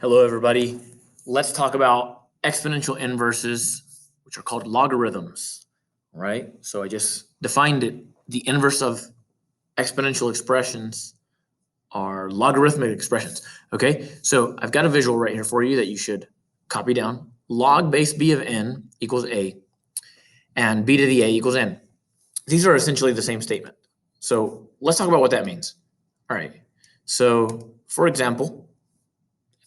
Hello, everybody. Let's talk about exponential inverses, which are called logarithms, all right? So I just defined it. The inverse of exponential expressions are logarithmic expressions, okay? So I've got a visual right here for you that you should copy down. Log base b of n equals a, and b to the a equals n. These are essentially the same statement. So let's talk about what that means. All right, so for example,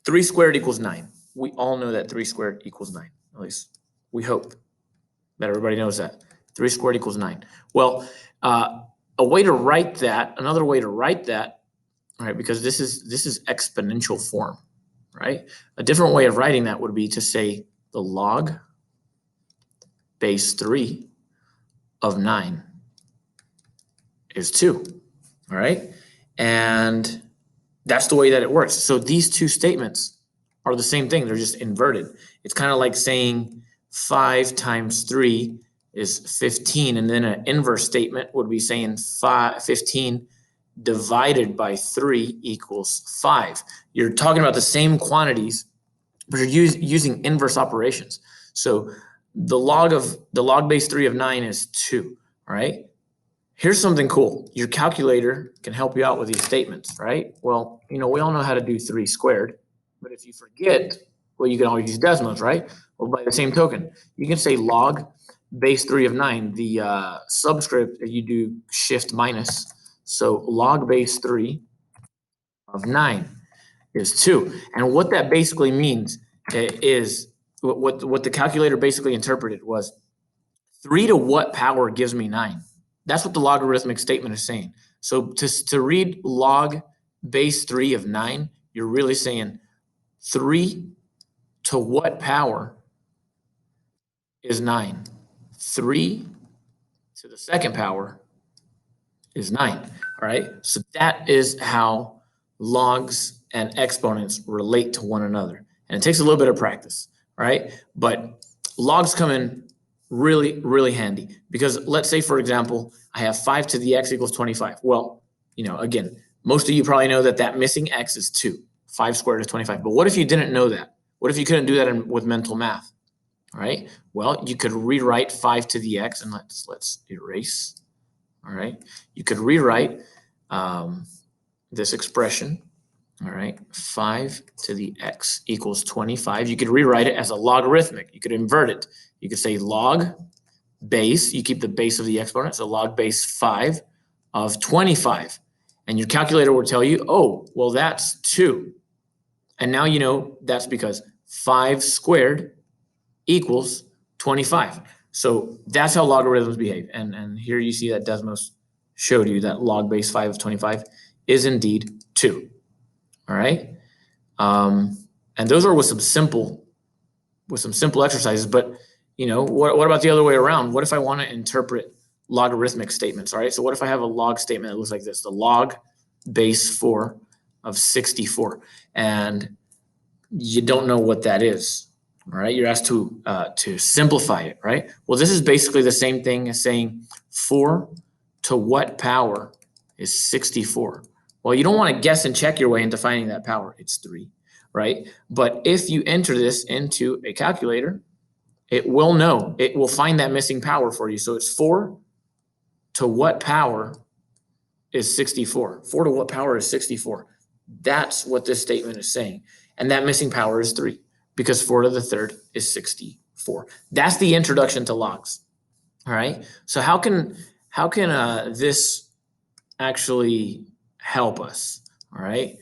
3 squared equals 9. We all know that 3 squared equals 9. At least we hope that everybody knows that. 3 squared equals 9. Well, a way to write that, another way to write that, right, because this is exponential form, right? A different way of writing that would be to say the log base 3 of 9 is 2, all right? And that's the way that it works. So these two statements are the same thing. They're just inverted. It's kind of like saying 5 times 3 is 15. And then an inverse statement would be saying 15 divided by 3 equals 5. You're talking about the same quantities, but you're using inverse operations. So the log base 3 of 9 is 2, all right? Here's something cool. Your calculator can help you out with these statements, right? Well, we all know how to do 3 squared, but if you forget, well, you can always use Desmos, right? Well, by the same token, you can say log base 3 of 9. The subscript, you do shift minus. So log base 3 of 9 is 2. And what that basically means is, what the calculator basically interpreted was 3 to what power gives me 9? That's what the logarithmic statement is saying. So to read log base 3 of 9, you're really saying 3 to what power is 9? 3 to the second power is 9, all right? So that is how logs and exponents relate to one another. And it takes a little bit of practice, right? But logs come in really, really handy because let's say, for example, I have 5 to the x equals 25. Well, again, most of you probably know that missing x is 2. 5 squared is 25. But what if you didn't know that? What if you couldn't do that with mental math? All right. Well, you could rewrite 5 to the x, and let's erase. All right. You could rewrite this expression. All right. 5 to the x equals 25. You could rewrite it as a logarithmic. You could invert it. You could say log base, you keep the base of the exponent, so log base 5 of 25. And your calculator will tell you, oh, well, that's 2. And now you know that's because 5 squared equals 25. So that's how logarithms behave. And here you see that Desmos showed you that log base 5 of 25 is indeed 2. All right. And those are with some simple exercises, but what about the other way around? What if I want to interpret logarithmic statements? All right. So what if I have a log statement that looks like this, the log base 4 of 64, and you don't know what that is. All right. You're asked to simplify it, right? Well, this is basically the same thing as saying 4 to what power is 64? Well, you don't want to guess and check your way into finding that power. It's 3, right? But if you enter this into a calculator, it will know. It will find that missing power for you. So it's 4 to what power is 64? 4 to what power is 64? That's what this statement is saying. And that missing power is 3 because 4 to the third is 64. That's the introduction to logs. All right. So how can this actually help us? All right.